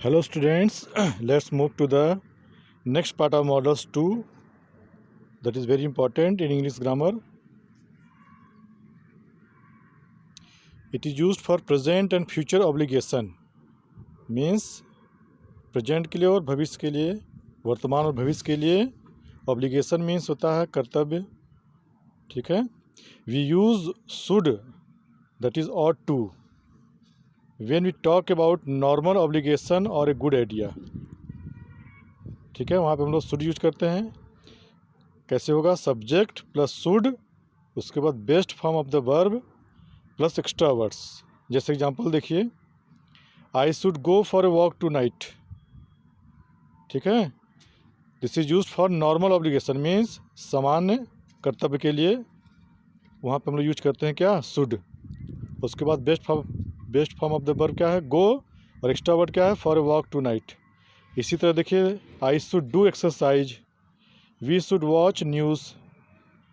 Hello students, let's move to the next part of models 2, that is very important in English grammar. It is used for present and future obligation, means present के लिए और भविष्य के लिए, वर्तमान और भविष्य के लिए. ऑब्लिगेशन मीन्स होता है कर्तव्य, ठीक है. We use should, that is ought to, when we talk about normal obligation और ए गुड आइडिया, ठीक है. वहाँ पे हम लोग शुड यूज करते हैं. कैसे होगा? सब्जेक्ट प्लस शुड, उसके बाद best form of the verb plus extra words. जैसे एग्जांपल देखिए, I should go for a walk tonight, ठीक है. This is use for normal obligation, means सामान्य कर्तव्य के लिए वहाँ पे हम लोग यूज करते हैं क्या? शुड. उसके बाद best form of the verb क्या है? गो, और एक्स्ट्रा वर्ड क्या है? For a walk tonight. इसी तरह देखिए, I should do exercise, we should watch news.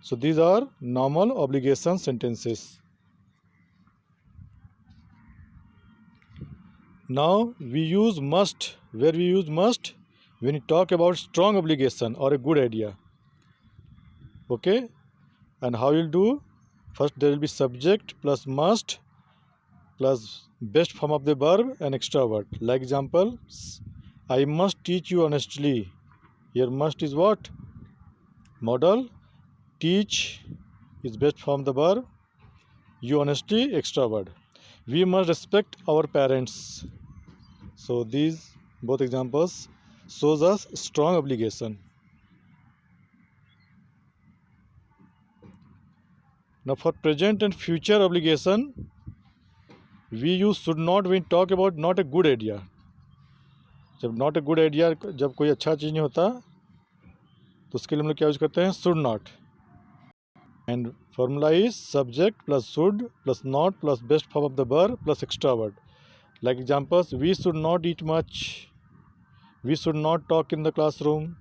So these are normal obligation sentences. Now we use must. Where we use must? When you talk about strong obligation or a good idea. Okay? And how you'll do? First there will be subject plus must plus best form of the verb and extra word. Like example, I must teach you honestly. Here must is what? Modal. Teach is best form of the verb. You honesty, extra word. We must respect our parents. So these both examples shows us strong obligation. Now for present and future obligation, we use should not when we talk about not a good idea. जब not a good idea, जब कोई अच्छा चीज़ नहीं होता तो उसके लिए हम लोग क्या यूज करते हैं? should not. And formula is subject plus should plus not plus best form of the verb plus extra word. Like examples, we should not eat much, we should not talk in the classroom,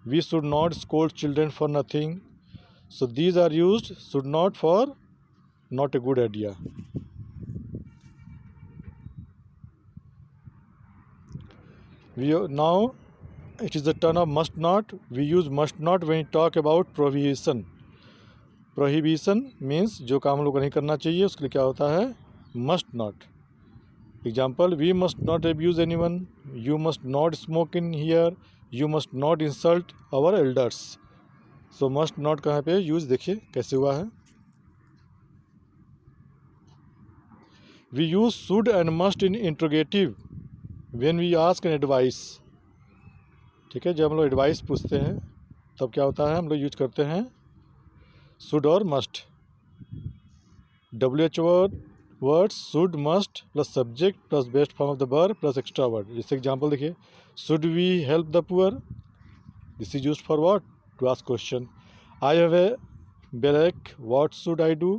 we should not scold children for nothing. So these are used should not for not a good idea. Now it is the turn of must not. We use must not when we talk about prohibition. Prohibition means जो काम हम लोग को नहीं करना चाहिए उसके लिए क्या होता है? Must not. Example, we must not abuse anyone, you must not smoke in here, you must not insult our elders. So must not कहाँ पे यूज देखिए कैसे हुआ है. We use should and must in interrogative when we ask an advice. ठीक है, जब हम लोग एडवाइस पूछते हैं तब क्या होता है? हम लोग यूज करते हैं should और must. WH words should must plus subject plus best form of the verb plus extra word. जैसे एग्जांपल देखिए, should we help the poor? This is used for what? To ask question. I have a bellyache, what should I do?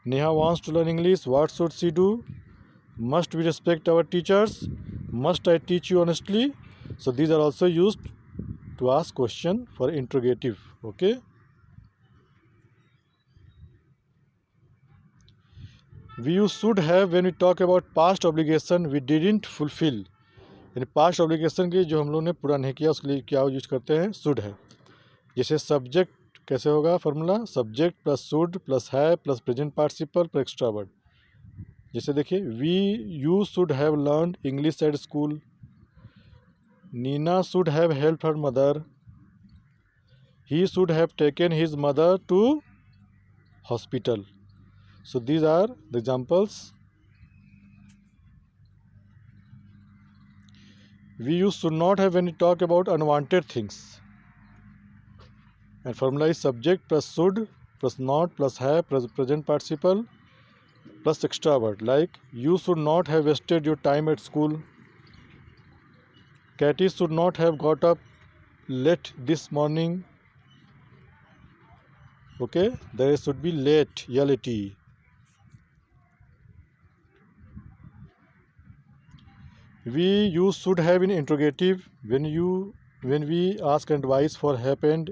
Neha wants to learn English, what should she do? Must we respect our teachers? Must I teach you honestly? So these are also used to ask question for interrogative. Okay. We use should have when we talk about past obligation we didn't fulfill. यानी past obligation की जो हम लोगों ने पूरा नहीं किया उसके लिए क्या यूज करते हैं? शुड है. जैसे सब्जेक्ट कैसे होगा formula? Subject plus should plus है plus present participle plus extra word. जैसे देखिए, you should have learn English at school, Nina should have help her mother, he should have taken his mother to hospital. So these are the examples. We use should not have when we talk about unwanted things. And formula is subject plus should plus not plus have plus present participle plus extra word. Like, you should not have wasted your time at school. Katie should not have got up late this morning. Okay, there should be late, L-A-T. We use should have in interrogative when we ask advice for happened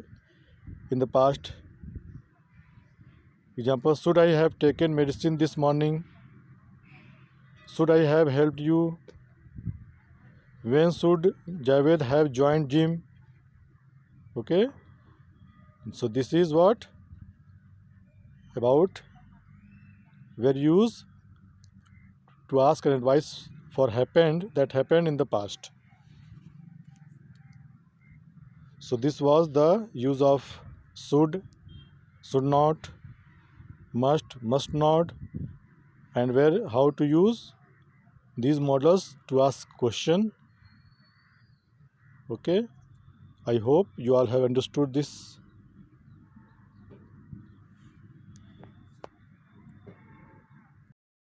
in the past. Example, should I have taken medicine this morning? Should I have helped you? when should Javed have joined gym? Okay, so this is what about were used to ask an advice for happened in the past. So this was the use of should not, must not, and where how to use these models to ask question. Okay, I hope you all have understood this